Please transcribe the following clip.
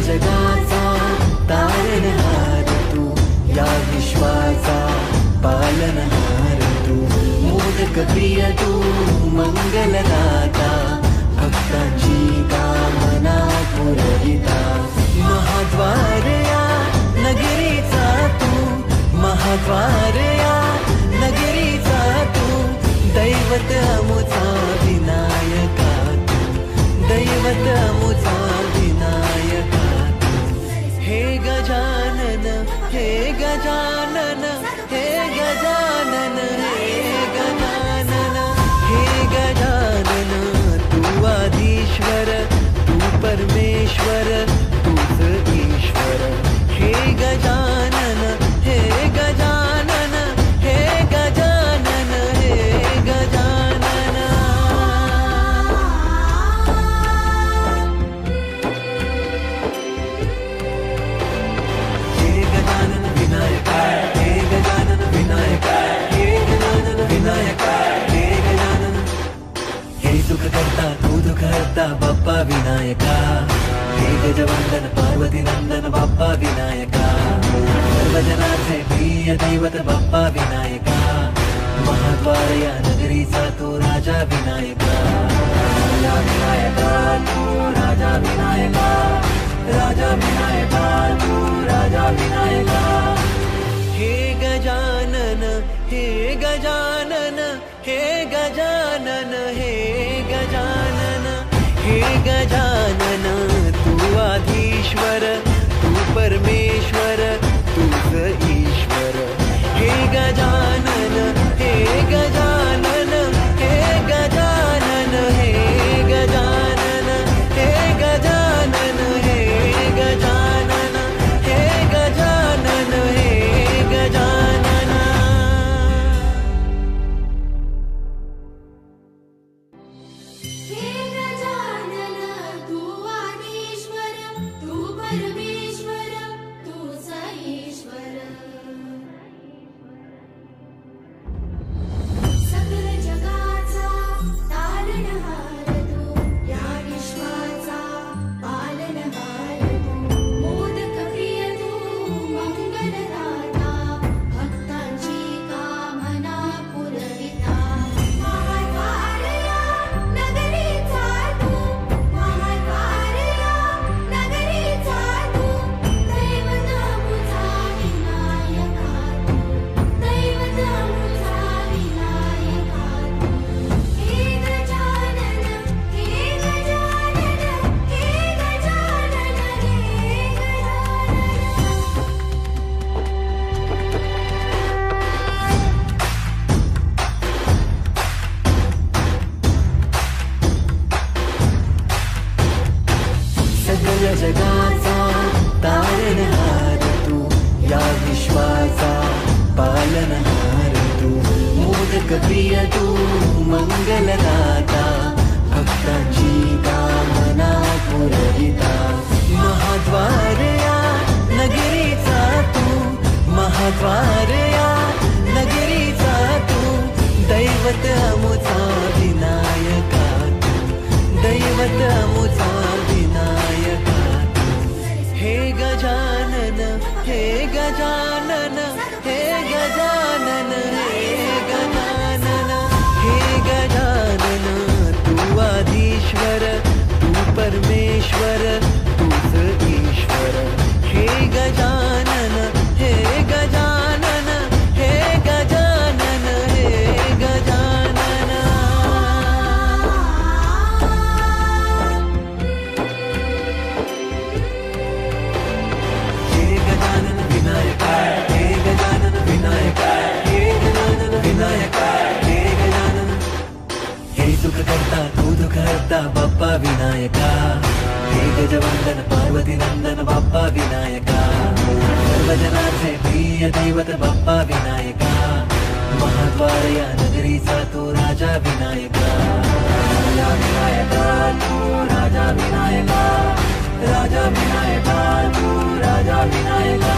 जगाचा तारणहार तू, या विश्वाचा पालनहार तू, मोदक प्रिय तू, मंगलदाता, भक्तांची कामना पुरविता, महाद्वार या नगरीचा तू, महाद्वार या नगरीचा तू, दैवत अमुचा विनायका तू, दैवत अमुचा विनायका तू, हे गजानन, हे गजानन, हे गजानन, हे गजानन, हे गजानन, तू आदिश्वर, तू परमेश्वर, तूच ईश्वर, हे गजानन, हे गजानन, हे गजानन, हे गजानन. हे गजानन विनायका, हे गजानन विनायका, हे गजानन विनायका, हे गजानन. हे सुख करता तू दुःख हरता बाप्पा विनायका, हे गजवंदन पार्वती नंदन बाप्पा विनायका, सर्वजनाचे प्रिय दैवत बाप्पा विनायका, महाद्वार या नगरीचा तू राजा विनायका, राजा विनायका तू राजा विनायका, राजा विनायका तू राजा विनायका. हे गजानन, हे गजानन, हे गजानन, हे गजानन, हे गजानन, तू आधीश्वर, तू परमेश्वर, तूच ईश्वर, हे गजानन, हे गजानन, हे गजानन, हे गजानन, हे गजानन, हे गजानन, हे गजानन, हे गजानन. हे गजानन, तू आदिश्वर, तू परमेश्वर, तूच ईश्वर, सकल जगाचा तारणहार तू, या विश्वाचा पालनहार तू, मोदक प्रिय तू, मंगलदाता, भक्तांची कामना पुरविता, महाद्वार या नगरीचा तू, महाद्वार या नगरीचा तू, दैवत अमुचा विनायका तू, दैवत अमुचा विनायका तू, हे गजानन, हे गजानन, हे गजानन, हे सगळ जगाचा तारणहार तू, या विश्वाचा पालनहार तू, मोदक प्रिय तू, मंगलदाता, भक्तांची कामना पुरविता, महाद्वार या नगरीचा तू, महाद्वार या नगरीचा तू, दैवत अमुचा विनायका तू, दैवत अमुचा विनायका तू, हे गजानन, हे गजानन, हे गजानन, हे गजानन, हे गजानन, तू आदिश्वर, तू परमेश्वर, तूच ईश्वर, हे गजानन, हे गजानन, हे गजानन, हे गजानन. हे गजानन विनायका, हे गजानन विनायका, हे गजानन विनायका, हे गजानन. हे सुख करता तू दुःख हरता बाप्पा विनायका, हे गजवंदन पार्वती नंदन बाप्पा विनायका, सर्वजनाचे प्रिय दैवत बाप्पा विनायका, महाद्वार या नगरीचा तू राजा विनायका, राजा विनायका तू राजा विनायका, राजा विनायका तू राजा विनायका.